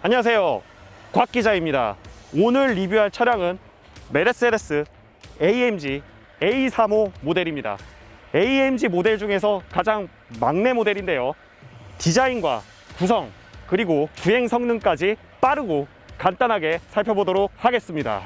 안녕하세요, 곽 기자입니다. 오늘 리뷰할 차량은 메르세데스 AMG A35 모델입니다. AMG 모델 중에서 가장 막내 모델인데요, 디자인과 구성 그리고 주행 성능까지 빠르고 간단하게 살펴보도록 하겠습니다.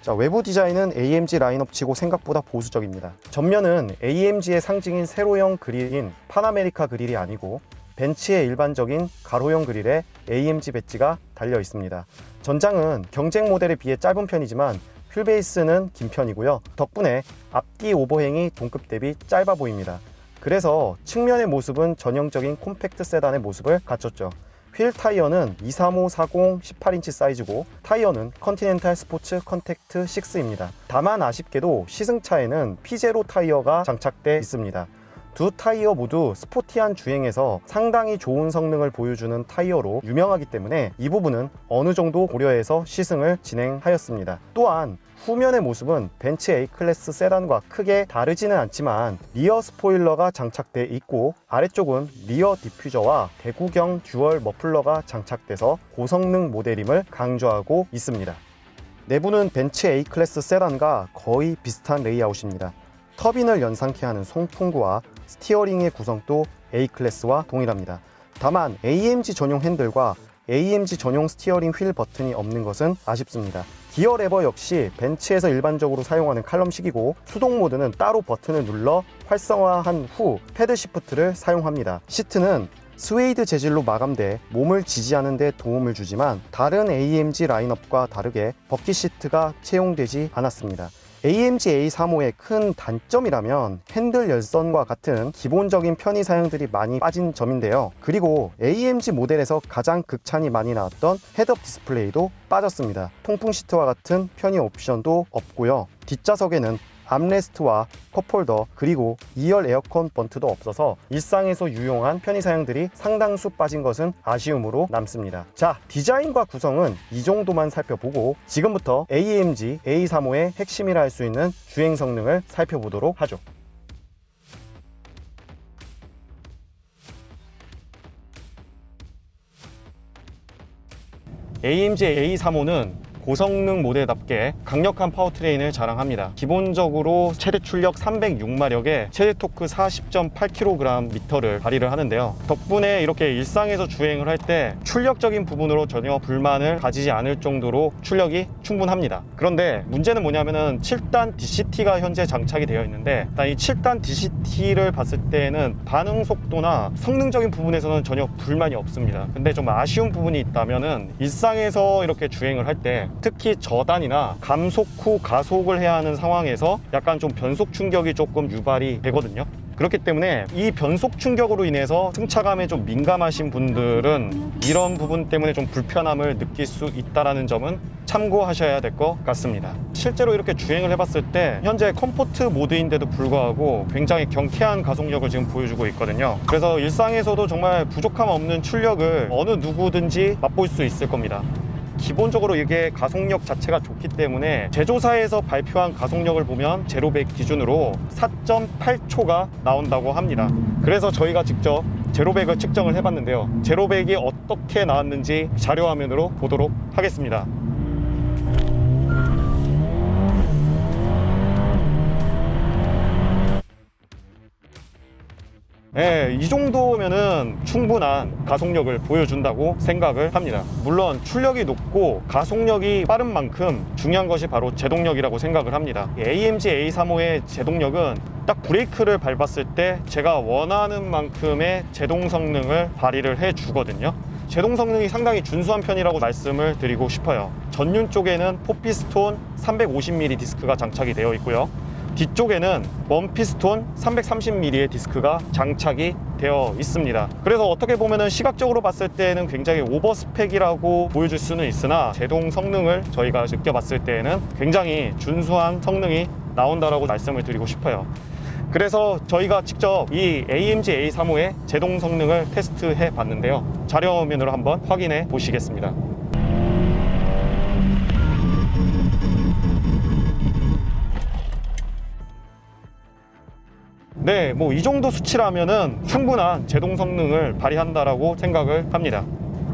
자, 외부 디자인은 AMG 라인업치고 생각보다 보수적입니다. 전면은 AMG의 상징인 세로형 그릴인 파나메리카 그릴이 아니고 벤츠의 일반적인 가로형 그릴에 AMG 배지가 달려 있습니다. 전장은 경쟁 모델에 비해 짧은 편이지만 휠베이스는 긴 편이고요. 덕분에 앞뒤 오버행이 동급 대비 짧아 보입니다. 그래서 측면의 모습은 전형적인 콤팩트 세단의 모습을 갖췄죠. 휠 타이어는 23540 18인치 사이즈고 타이어는 컨티넨탈 스포츠 컨택트 6입니다. 다만 아쉽게도 시승차에는 P0 타이어가 장착돼 있습니다. 두 타이어 모두 스포티한 주행에서 상당히 좋은 성능을 보여주는 타이어로 유명하기 때문에 이 부분은 어느 정도 고려해서 시승을 진행하였습니다. 또한 후면의 모습은 벤츠 A클래스 세단과 크게 다르지는 않지만 리어 스포일러가 장착돼 있고 아래쪽은 리어 디퓨저와 대구경 듀얼 머플러가 장착돼서 고성능 모델임을 강조하고 있습니다. 내부는 벤츠 A클래스 세단과 거의 비슷한 레이아웃입니다. 터빈을 연상케 하는 송풍구와 스티어링의 구성도 A클래스와 동일합니다. 다만 AMG 전용 핸들과 AMG 전용 스티어링 휠 버튼이 없는 것은 아쉽습니다. 기어 레버 역시 벤츠에서 일반적으로 사용하는 칼럼식이고 수동 모드는 따로 버튼을 눌러 활성화한 후 패드 시프트를 사용합니다. 시트는 스웨이드 재질로 마감돼 몸을 지지하는 데 도움을 주지만 다른 AMG 라인업과 다르게 버킷 시트가 채용되지 않았습니다. AMG A35의 큰 단점이라면 핸들 열선과 같은 기본적인 편의 사양들이 많이 빠진 점인데요. 그리고 AMG 모델에서 가장 극찬이 많이 나왔던 헤드업 디스플레이도 빠졌습니다. 통풍 시트와 같은 편의 옵션도 없고요. 뒷좌석에는 암레스트와 컵홀더 그리고 2열 에어컨 번트도 없어서 일상에서 유용한 편의 사양들이 상당수 빠진 것은 아쉬움으로 남습니다. 자, 디자인과 구성은 이 정도만 살펴보고 지금부터 AMG A35의 핵심이라 할 수 있는 주행 성능을 살펴보도록 하죠. AMG A35는 고성능 모델답게 강력한 파워트레인을 자랑합니다. 기본적으로 최대 출력 306마력에 최대 토크 40.8kgm를 발휘를 하는데요. 덕분에 이렇게 일상에서 주행을 할 때 출력적인 부분으로 전혀 불만을 가지지 않을 정도로 출력이 충분합니다. 그런데 문제는 뭐냐면은 7단 DCT가 현재 장착이 되어 있는데 일단 이 7단 DCT를 봤을 때는 반응 속도나 성능적인 부분에서는 전혀 불만이 없습니다. 근데 좀 아쉬운 부분이 있다면은 일상에서 이렇게 주행을 할 때 특히 저단이나 감속 후 가속을 해야 하는 상황에서 약간 좀 변속 충격이 조금 유발이 되거든요. 그렇기 때문에 이 변속 충격으로 인해서 승차감에 좀 민감하신 분들은 이런 부분 때문에 좀 불편함을 느낄 수 있다는 점은 참고하셔야 될 것 같습니다. 실제로 이렇게 주행을 해봤을 때 현재 컴포트 모드인데도 불구하고 굉장히 경쾌한 가속력을 지금 보여주고 있거든요. 그래서 일상에서도 정말 부족함 없는 출력을 어느 누구든지 맛볼 수 있을 겁니다. 기본적으로 이게 가속력 자체가 좋기 때문에 제조사에서 발표한 가속력을 보면 제로백 기준으로 4.8초가 나온다고 합니다. 그래서 저희가 직접 제로백을 측정을 해봤는데요. 제로백이 어떻게 나왔는지 자료화면으로 보도록 하겠습니다. 네, 이 정도면은 충분한 가속력을 보여준다고 생각을 합니다. 물론 출력이 높고 가속력이 빠른 만큼 중요한 것이 바로 제동력이라고 생각을 합니다. AMG A35의 제동력은 딱 브레이크를 밟았을 때 제가 원하는 만큼의 제동 성능을 발휘를 해주거든요. 제동 성능이 상당히 준수한 편이라고 말씀을 드리고 싶어요. 전륜 쪽에는 4피스톤 350mm 디스크가 장착이 되어 있고요. 뒤쪽에는 원피스톤 330mm의 디스크가 장착이 되어 있습니다. 그래서 어떻게 보면은 시각적으로 봤을 때는 굉장히 오버스펙이라고 보여줄 수는 있으나 제동 성능을 저희가 느껴봤을 때에는 굉장히 준수한 성능이 나온다라고 말씀을 드리고 싶어요. 그래서 저희가 직접 이 AMG A35의 제동 성능을 테스트해 봤는데요. 자료화면으로 한번 확인해 보시겠습니다. 네, 뭐 이 정도 수치라면은 충분한 제동 성능을 발휘한다라고 생각을 합니다.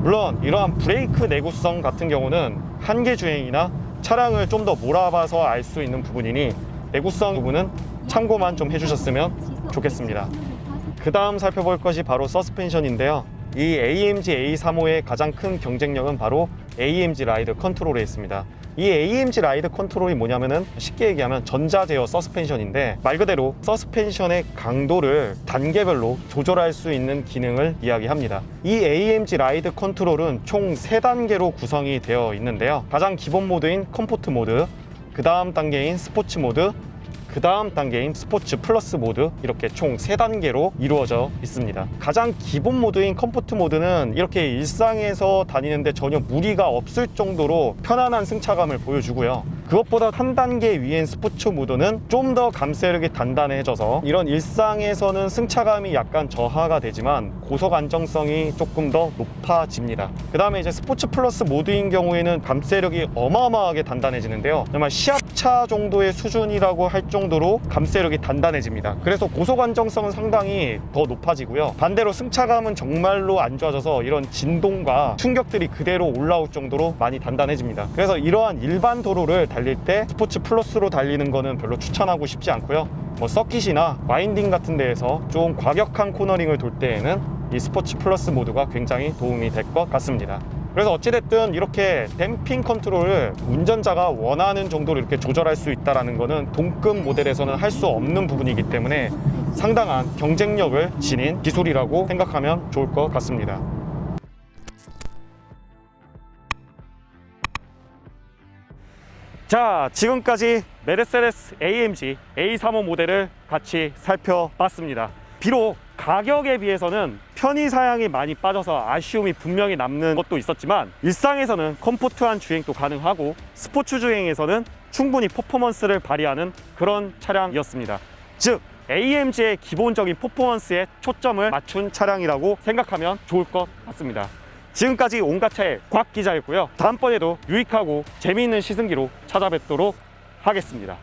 물론 이러한 브레이크 내구성 같은 경우는 한계 주행이나 차량을 좀 더 몰아봐서 알 수 있는 부분이니 내구성 부분은 참고만 좀 해주셨으면 좋겠습니다. 그 다음 살펴볼 것이 바로 서스펜션인데요. 이 AMG A35의 가장 큰 경쟁력은 바로 AMG 라이드 컨트롤에 있습니다. 이 AMG 라이드 컨트롤이 뭐냐면은 쉽게 얘기하면 전자제어 서스펜션인데 말 그대로 서스펜션의 강도를 단계별로 조절할 수 있는 기능을 이야기합니다. 이 AMG 라이드 컨트롤은 총 3단계로 구성이 되어 있는데요. 가장 기본 모드인 컴포트 모드, 그 다음 단계인 스포츠 모드, 그 다음 단계인 스포츠 플러스 모드, 이렇게 총 3단계로 이루어져 있습니다. 가장 기본 모드인 컴포트 모드는 이렇게 일상에서 다니는데 전혀 무리가 없을 정도로 편안한 승차감을 보여주고요. 그것보다 한 단계 위인 스포츠 모드는 좀 더 감쇄력이 단단해져서 이런 일상에서는 승차감이 약간 저하가 되지만 고속 안정성이 조금 더 높아집니다. 그 다음에 이제 스포츠 플러스 모드인 경우에는 감쇄력이 어마어마하게 단단해지는데요. 정말 시합차 정도의 수준이라고 할 정도로 감쇄력이 단단해집니다. 그래서 고속 안정성은 상당히 더 높아지고요. 반대로 승차감은 정말로 안 좋아져서 이런 진동과 충격들이 그대로 올라올 정도로 많이 단단해집니다. 그래서 이러한 일반 도로를 달릴 때 스포츠 플러스로 달리는 거는 별로 추천하고 싶지 않고요. 뭐 서킷이나 와인딩 같은 데에서 좀 과격한 코너링을 돌 때에는 이 스포츠 플러스 모드가 굉장히 도움이 될 것 같습니다. 그래서 어찌됐든 이렇게 댐핑 컨트롤을 운전자가 원하는 정도로 이렇게 조절할 수 있다는 것은 동급 모델에서는 할 수 없는 부분이기 때문에 상당한 경쟁력을 지닌 기술이라고 생각하면 좋을 것 같습니다. 자, 지금까지 메르세데스 AMG A35 모델을 같이 살펴봤습니다. 비록 가격에 비해서는 편의 사양이 많이 빠져서 아쉬움이 분명히 남는 것도 있었지만 일상에서는 컴포트한 주행도 가능하고 스포츠 주행에서는 충분히 퍼포먼스를 발휘하는 그런 차량이었습니다. 즉 AMG의 기본적인 퍼포먼스에 초점을 맞춘 차량이라고 생각하면 좋을 것 같습니다. 지금까지 온가차의 곽 기자였고요. 다음번에도 유익하고 재미있는 시승기로 찾아뵙도록 하겠습니다.